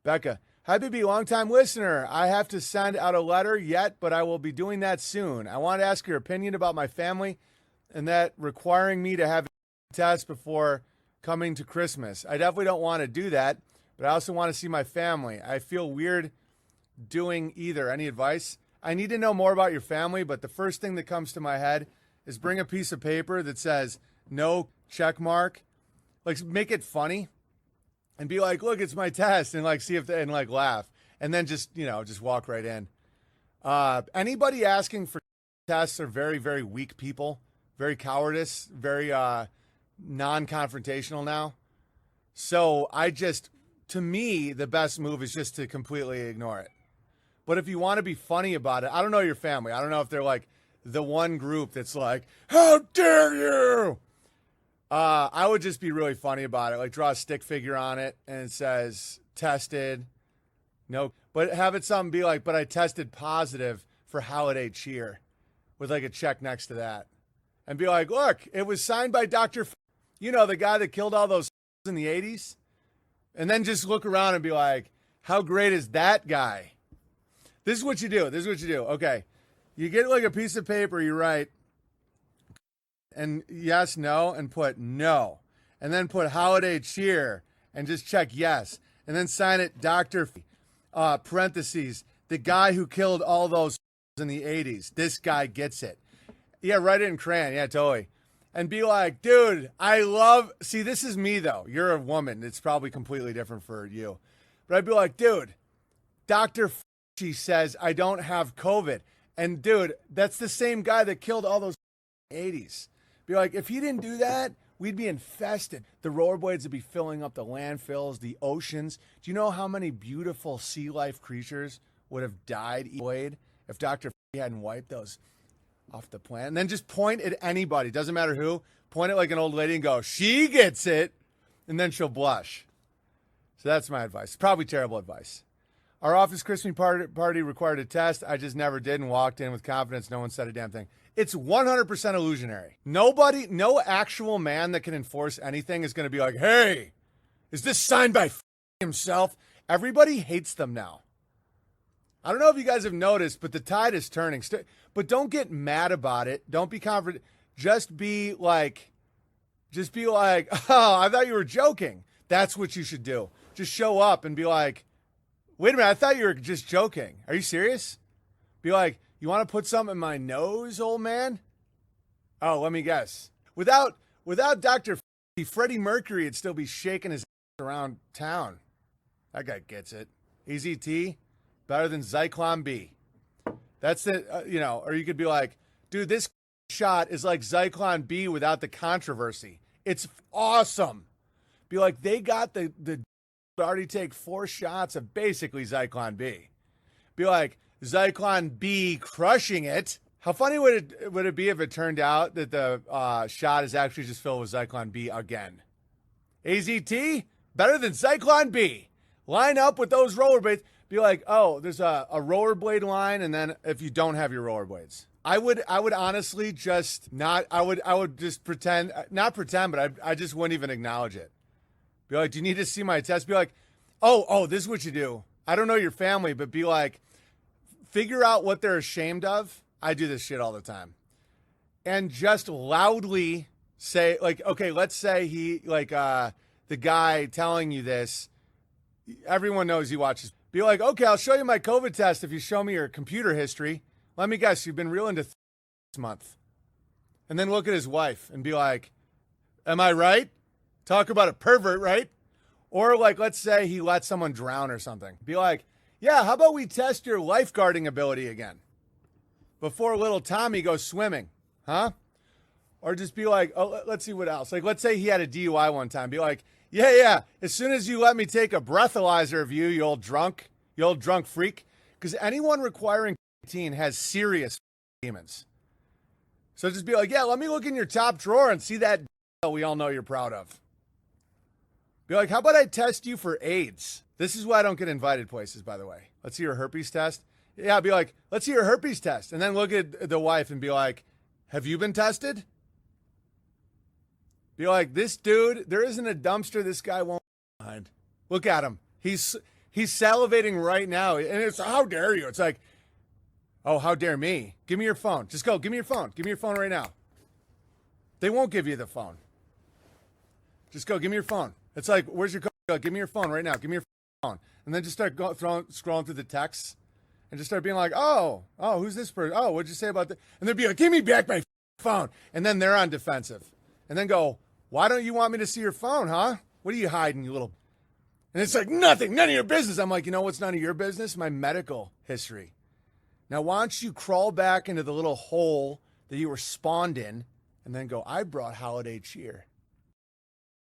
Becca, hi, BB, long-time listener. I have to send out a letter yet, but I will be doing that soon. I want to ask your opinion about my family and that requiring me to have a test before coming to Christmas. I definitely don't want to do that, but I also want to see my family. I feel weird doing either. Any advice? I need to know more about your family, but the first thing that comes to my head is bring a piece of paper that says no check mark. Like, make it funny and be like, look, it's my test, and like see if they, and like laugh, and then just, you know, just walk right in. Anybody asking for tests are very, very weak people, very cowardice, very non-confrontational now. So to me, the best move is just to completely ignore it. But if you want to be funny about it, I don't know your family. I don't know if they're like the one group that's like, how dare you? I would just be really funny about it. Like, draw a stick figure on it and it says tested. No, but have it something be like, but I tested positive for holiday cheer with like a check next to that. And be like, look, it was signed by Dr. You know, the guy that killed all those in the 80s. And then just look around and be like, how great is that guy? This is what you do. Okay. You get like a piece of paper, you write, and yes, no, and put no. And then put holiday cheer and just check yes. And then sign it Dr. Parentheses, the guy who killed all those in the 80s. This guy gets it. Yeah, write it in crayon. Yeah, totally. And be like, dude, see, this is me though. You're a woman. It's probably completely different for you. But I'd be like, dude, Dr. She says I don't have COVID. And dude, that's the same guy that killed all those 80s. Be like, if he didn't do that, we'd be infested. The rollerblades would be filling up the landfills, the oceans. Do you know how many beautiful sea life creatures would have died if Dr. hadn't wiped those off the planet? And then just point at anybody, doesn't matter who. Point at like an old lady and go, she gets it. And then she'll blush. So that's my advice. Probably terrible advice. Our office Christmas party required a test. I just never did and walked in with confidence. No one said a damn thing. It's 100% illusionary. No actual man that can enforce anything is going to be like, hey, is this signed by himself? Everybody hates them now. I don't know if you guys have noticed, but the tide is turning. But don't get mad about it. Don't be confident. Just be like, oh, I thought you were joking. That's what you should do. Just show up and be like, wait a minute, I thought you were just joking. Are you serious? Be like, you want to put something in my nose, old man? Oh, let me guess. Without Dr. Freddie Mercury would still be shaking his around town. That guy gets it. Easy T, better than Zyklon B. That's it, or you could be like, dude, this shot is like Zyklon B without the controversy. It's awesome. Be like, they got the already take 4 shots of basically Zyklon B. Be like, Zyklon B crushing it. How funny would it be if it turned out that the shot is actually just filled with Zyklon B again? AZT, better than Zyklon B. Line up with those rollerblades. Be like, oh, there's a rollerblade line, and then if you don't have your rollerblades. I would honestly just not, I would just pretend, not pretend, but I just wouldn't even acknowledge it. Be like, do you need to see my test? Be like, oh, this is what you do. I don't know your family, but be like, figure out what they're ashamed of. I do this shit all the time. And just loudly say, like, okay, let's say he, like, the guy telling you this, everyone knows he watches. Be like, okay, I'll show you my COVID test if you show me your computer history. Let me guess, you've been real into this month. And then look at his wife and be like, am I right? Talk about a pervert, right? Or like, let's say he let someone drown or something. Be like, yeah, how about we test your lifeguarding ability again before little Tommy goes swimming, huh? Or just be like, oh, let's see what else. Like, let's say he had a DUI one time. Be like, yeah, as soon as you let me take a breathalyzer of you, you old drunk freak. Because anyone requiring 18 has serious demons. So just be like, yeah, let me look in your top drawer and see that we all know you're proud of. Be like, how about I test you for AIDS? This is why I don't get invited places, by the way. Let's see your herpes test. Yeah, be like, let's see your herpes test. And then look at the wife and be like, have you been tested? Be like, this dude, there isn't a dumpster this guy won't find. Look at him. He's He's salivating right now. And it's, how dare you? It's like, oh, how dare me? Give me your phone. Just go. Give me your phone. Give me your phone right now. They won't give you the phone. Just go. Give me your phone. It's like, where's your code? Go, give me your phone right now. Give me your phone. And then just start scrolling through the texts and just start being like, oh, who's this person? Oh, what'd you say about that? And they'd be like, give me back my phone. And then they're on defensive. And then go, why don't you want me to see your phone, huh? What are you hiding, you little... And it's like, nothing, none of your business. I'm like, you know what's none of your business? My medical history. Now, why don't you crawl back into the little hole that you were spawned in and then go, I brought holiday cheer.